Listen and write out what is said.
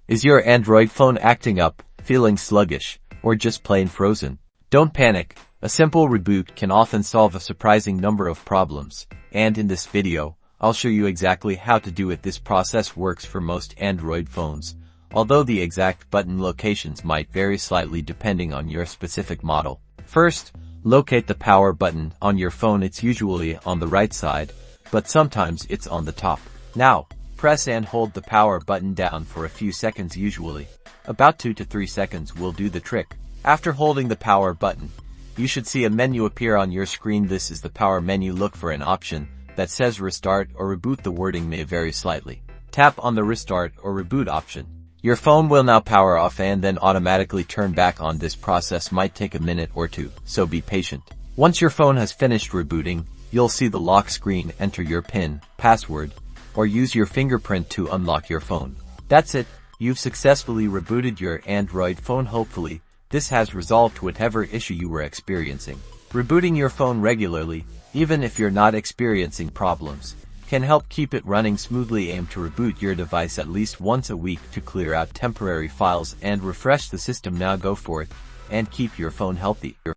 Is your Android phone acting up, feeling sluggish, or just plain frozen? Don't panic. A simple reboot can often solve a surprising number of problems. And in this video, I'll show you exactly how to do it. This process works for most Android phones, although the exact button locations might vary slightly depending on your specific model. First, locate the power button on your phone. It's usually on the right side, but sometimes it's on the top. Now, press and hold the power button down for a few seconds. Usually, about 2 to 3 seconds will do the trick. After holding the power button, you should see a menu appear on your screen. This is the power menu. Look for an option that says restart or reboot. The wording may vary slightly. Tap on the restart or reboot option. Your phone will now power off and then automatically turn back on. This process might take a minute or two, so be patient. Once your phone has finished rebooting, you'll see the lock screen. Enter your PIN, password, or use your fingerprint to unlock your phone. That's it. You've successfully rebooted your Android phone. Hopefully, this has resolved whatever issue you were experiencing. Rebooting your phone regularly, even if you're not experiencing problems, can help keep it running smoothly. Aim to reboot your device at least once a week to clear out temporary files and refresh the system. Now go forth and keep your phone healthy.